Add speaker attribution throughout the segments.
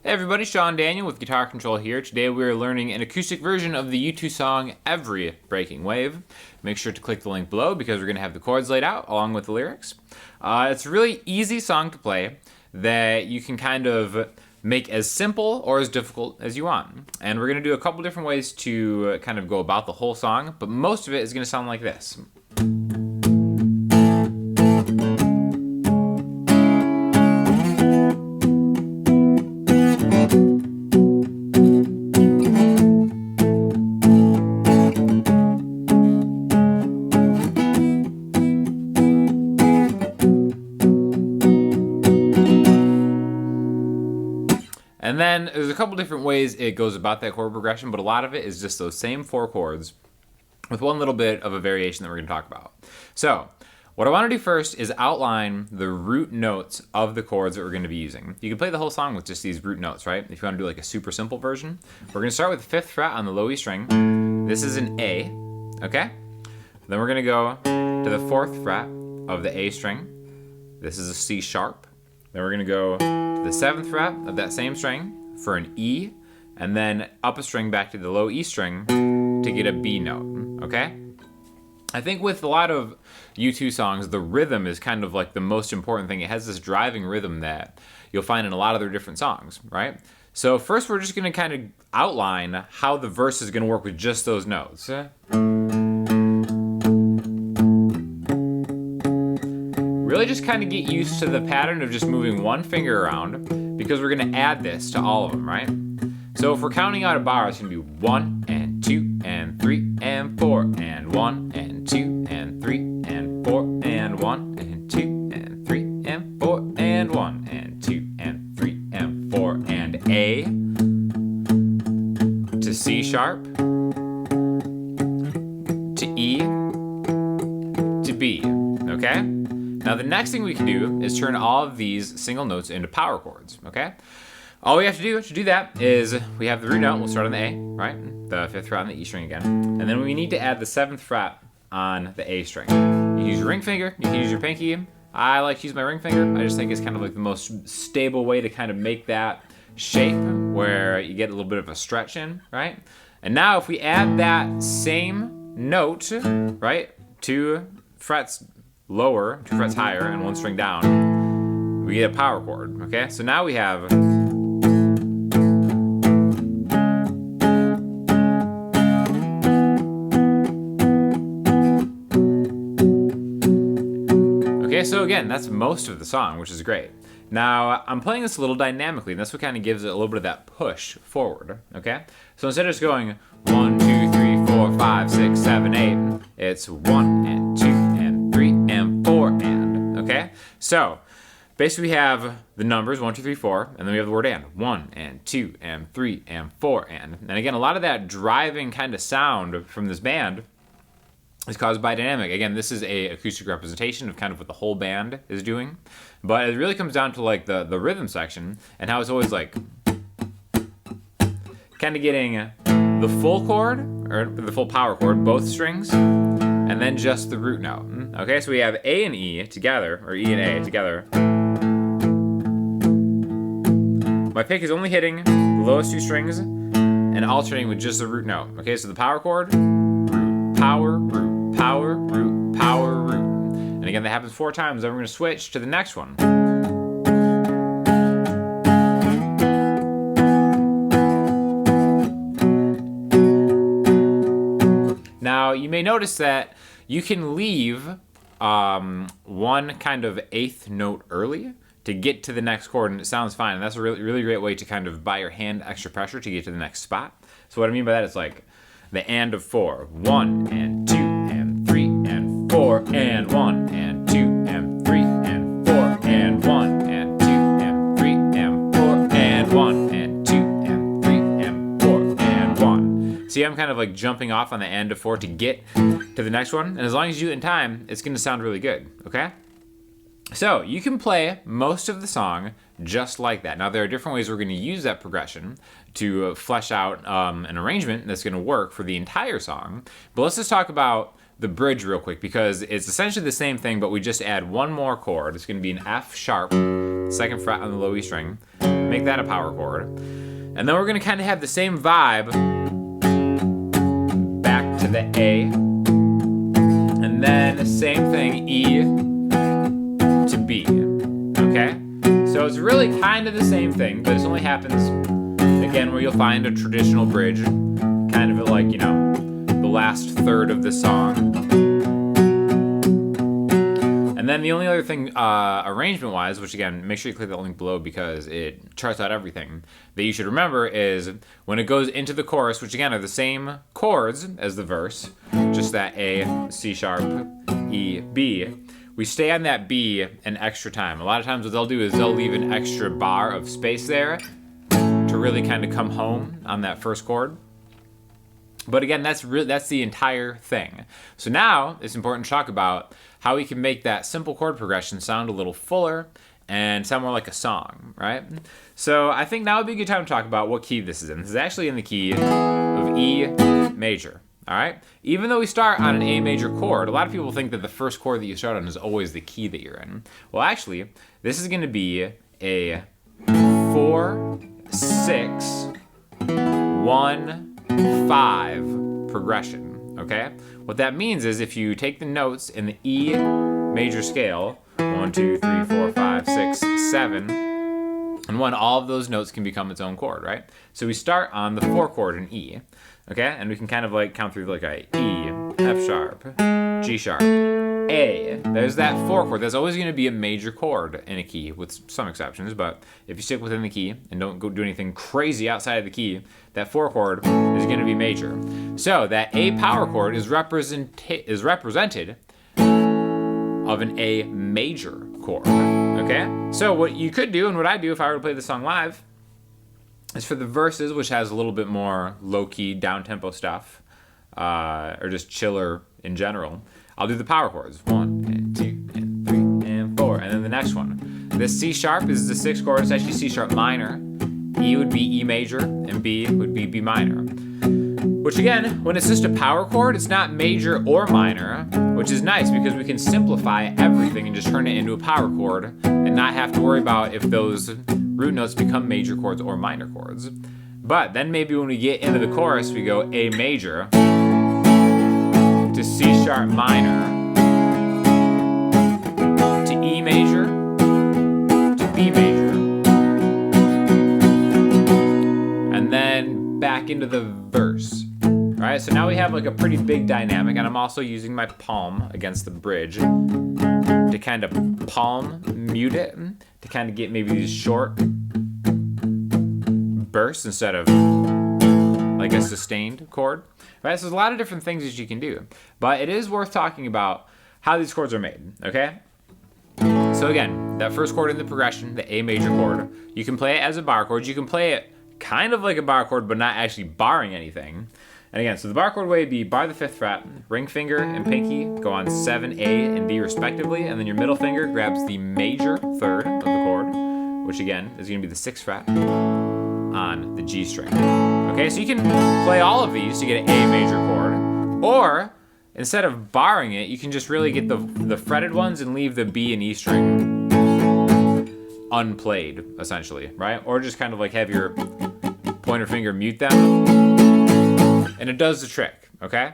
Speaker 1: Hey everybody, Sean Daniel with Guitar Control here. Today we are learning an acoustic version of the U2 song Every Breaking Wave. Make sure to click the link below because we're going to have the chords laid out along with the lyrics. It's a really easy song to play that you can kind of make as simple or as difficult as you want. And we're going to do a couple different ways to kind of go about the whole song, but most of it is going to sound like this. And then there's a couple different ways it goes about that chord progression, but a lot of it is just those same four chords with one little bit of a variation that we're going to talk about. So what I want to do first is outline the root notes of the chords that we're going to be using. You can play the whole song with just these root notes, right? If you want to do like a super simple version. We're going to start with the 5th fret on the low E string. This is an A, okay? Then we're going to go to the 4th fret of the A string. This is a C sharp. Then we're going to go to the 7th fret of that same string for an E, and then up a string back to the low E string to get a B note, okay? I think with a lot of U2 songs, the rhythm is kind of like the most important thing. It has this driving rhythm that you'll find in a lot of their different songs, right? So first we're just going to kind of outline how the verse is going to work with just those notes. Really just kind of get used to the pattern of just moving one finger around because we're going to add this to all of them, right? So if we're counting out a bar, it's going to be 1 and 2 and 3 and 4 and 1 and 2 and 3 and 4 and 1 and 2 and 3 and 4 and 1 and 2 and 3 and 4 and A to C sharp to E to B, okay? Now the next thing we can do is turn all of these single notes into power chords, okay? All we have to do to do that is we have the root note, we'll start on the A, right? The 5th fret on the E string again. And then we need to add the 7th fret on the A string. You can use your ring finger, you can use your pinky. I like to use my ring finger. I just think it's kind of like the most stable way to kind of make that shape where you get a little bit of a stretch in, right? And now if we add that same note, right, 2 frets lower, 2 frets higher, and 1 string down, we get a power chord, okay? So now we have okay, so again, that's most of the song, which is great. Now, I'm playing this a little dynamically, and that's what kind of gives it a little bit of that push forward, okay? So instead of just going 1, 2, 3, 4, 5, 6, 7, 8, it's 1 and 2 and 3 and 4 and, okay? So basically we have the numbers 1, 2, 3, 4, and then we have the word and. 1 and 2 and 3 and 4 and. And again, a lot of that driving kind of sound from this band is caused by dynamic. Again, this is a acoustic representation of kind of what the whole band is doing. But it really comes down to like the rhythm section and how it's always like kind of getting the full chord, or the full power chord, both strings, and then just the root note. Okay, so we have A and E together, or E and A together. My pick is only hitting the lowest 2 strings and alternating with just the root note. Okay, so the power chord, root, power, root, power, root, power, root. And again, that happens 4 times, then we're going to switch to the next one. Now, you may notice that you can leave one kind of 8th note early to get to the next chord, and it sounds fine. And that's a really, really great way to kind of buy your hand extra pressure to get to the next spot. So what I mean by that is like the and of 4. 1 and 2 and 3 and 4 and 1 and 2 and 3 and 4 and 1 and 2 and 3 and 4 and 1 and 2 and 3 and 4 and 1. See, I'm kind of like jumping off on the end of 4 to get to the next one. And as long as you do it in time, it's going to sound really good, okay? So you can play most of the song just like that. Now there are different ways we're going to use that progression to flesh out an arrangement that's going to work for the entire song. But let's just talk about the bridge real quick because it's essentially the same thing, but we just add one more chord. It's going to be an F sharp, 2nd fret on the low E string. make that a power chord. And then we're gonna kind of have the same vibe back to the A. And then the same thing, E to B, okay? So it's really kind of the same thing, but it only happens, again, where you'll find a traditional bridge, kind of at like, you know, the last third of the song. And then the only other thing, arrangement-wise, which again, make sure you click the link below because it charts out everything, that you should remember is when it goes into the chorus, which again are the same chords as the verse, just that A, C sharp, E, B, we stay on that B an extra time. A lot of times what they'll do is they'll leave an extra bar of space there to really kind of come home on that first chord. But again, that's the entire thing. So now it's important to talk about how we can make that simple chord progression sound a little fuller and sound more like a song, right? So I think now would be a good time to talk about what key this is in. This is actually in the key of E major, all right? Even though we start on an A major chord, a lot of people think that the first chord that you start on is always the key that you're in. Well, actually, this is gonna be a 4, 6, 1, 5 progression, okay? What that means is if you take the notes in the E major scale, 1, 2, 3, 4, 5, 6, 7, and 1, all of those notes can become its own chord, right? So we start on the 4 chord in E, okay? And we can kind of like count through like a E, F sharp, G sharp, A. There's that 4 chord. That's always gonna be a major chord in a key with some exceptions, but if you stick within the key and don't go do anything crazy outside of the key, that 4 chord is gonna be major. So that A power chord is represented of an A major chord, okay? So what you could do, and what I do if I were to play the song live, is for the verses, which has a little bit more low-key, down-tempo stuff, or just chiller in general, I'll do the power chords. 1 and 2 and 3 and 4, and then the next one. The C sharp is the 6th chord. It's actually C sharp minor. E would be E major, and B would be B minor. Which again, when it's just a power chord, it's not major or minor, which is nice because we can simplify everything and just turn it into a power chord and not have to worry about if those root notes become major chords or minor chords. But then maybe when we get into the chorus, we go A major to C sharp minor to E major to B major, and then back into the verse. All right, so now we have like a pretty big dynamic, and I'm also using my palm against the bridge to kind of palm mute it, to kind of get maybe these short bursts instead of like a sustained chord. Right, so there's a lot of different things that you can do, but it is worth talking about how these chords are made, okay? So again, that first chord in the progression, the A major chord, you can play it as a bar chord. You can play it kind of like a bar chord, but not actually barring anything. And again, so the bar chord way would be bar the 5th fret, ring finger and pinky go on 7, A, and D respectively, and then your middle finger grabs the major 3rd of the chord, which again is gonna be the 6th fret on the G string. Okay, so you can play all of these to get an A major chord, or instead of barring it, you can just really get the fretted ones and leave the B and E string unplayed, essentially, right? Or just kind of like have your pointer finger mute them, and it does the trick, okay?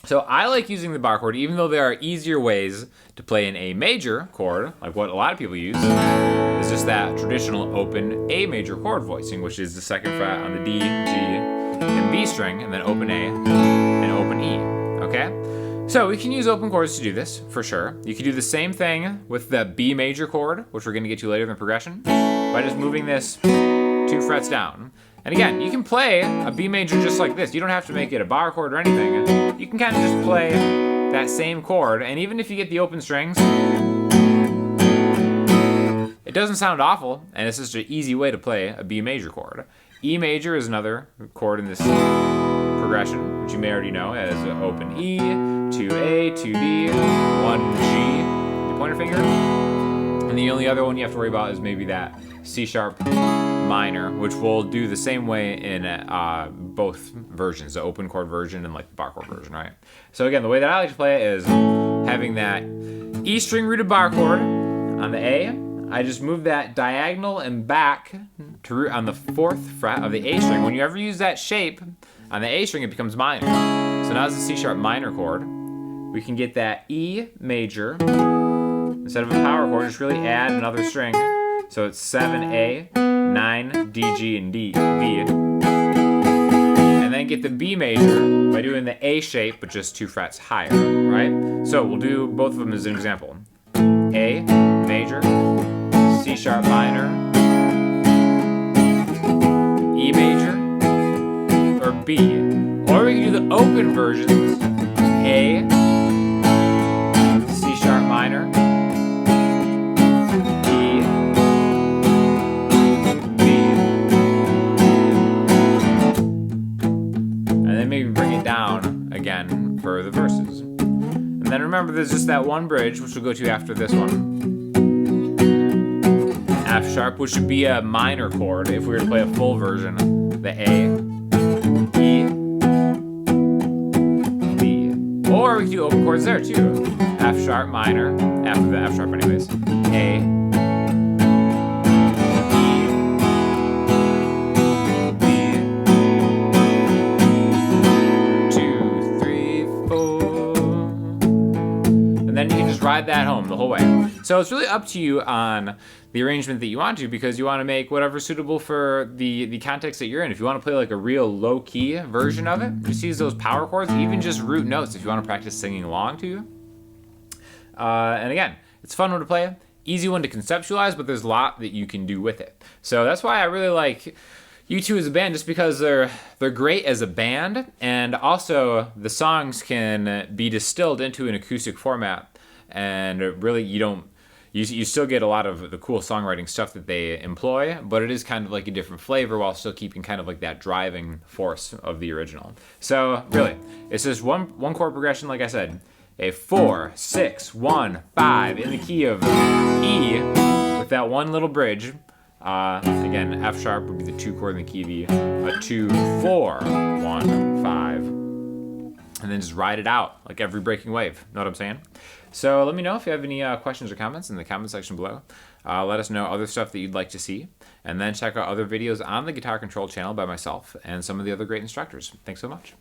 Speaker 1: So I like using the bar chord, even though there are easier ways to play an A major chord, like what a lot of people use, is just that traditional open A major chord voicing, which is the 2nd fret on the D, G, and B string, and then open A and open E, okay? So we can use open chords to do this, for sure. You can do the same thing with the B major chord, which we're gonna get to later in the progression, by just moving this 2 frets down. And again, you can play a B major just like this. You don't have to make it a bar chord or anything. You can kind of just play that same chord, and even if you get the open strings, it doesn't sound awful, and it's just an easy way to play a B major chord. E major is another chord in this progression, which you may already know as open E, 2A, 2D, 1G, the pointer finger. And the only other one you have to worry about is maybe that C sharp minor, which we'll do the same way in both versions, the open chord version and like the bar chord version, right? So again, the way that I like to play it is having that E string rooted bar chord on the A, I just move that diagonal and back to root on the 4th fret of the A string. When you ever use that shape on the A string, it becomes minor. So now it's a C sharp minor chord. We can get that E major. Instead of a power chord, just really add another string. So it's 7A, 9, D, G, and D, B. And then get the B major by doing the A shape, but just 2 frets higher, right? So we'll do both of them as an example. A major, C sharp minor, E major, or B. Or we can do the open versions. A, C sharp minor, E, B. And then maybe bring it down again for the verses. And then remember there's just that one bridge, which we'll go to after this one. F sharp, which would be a minor chord if we were to play a full version. The A, E, B. Or we can do open chords there too. F sharp minor, after the F sharp anyways. A, E, B. 2, 3, 4. And then you can just ride that home the whole way. So it's really up to you on the arrangement that you want to, because you want to make whatever suitable for the context that you're in. If you want to play like a real low-key version of it, just use those power chords, even just root notes if you want to practice singing along to. And again, it's a fun one to play, easy one to conceptualize, but there's a lot that you can do with it. So that's why I really like U2 as a band, just because they're great as a band, and also the songs can be distilled into an acoustic format, and really you still get a lot of the cool songwriting stuff that they employ, but it is kind of like a different flavor while still keeping kind of like that driving force of the original. So really, it's just one chord progression, like I said, a 4, 6, 1, 5 in the key of E with that one little bridge. Again, F sharp would be the 2 chord in the key of E, a 2, 4, 1, 5, and then just ride it out like every breaking wave. Know what I'm saying? So let me know if you have any questions or comments in the comment section below. Let us know other stuff that you'd like to see, and then check out other videos on the Guitar Control channel by myself and some of the other great instructors. Thanks so much.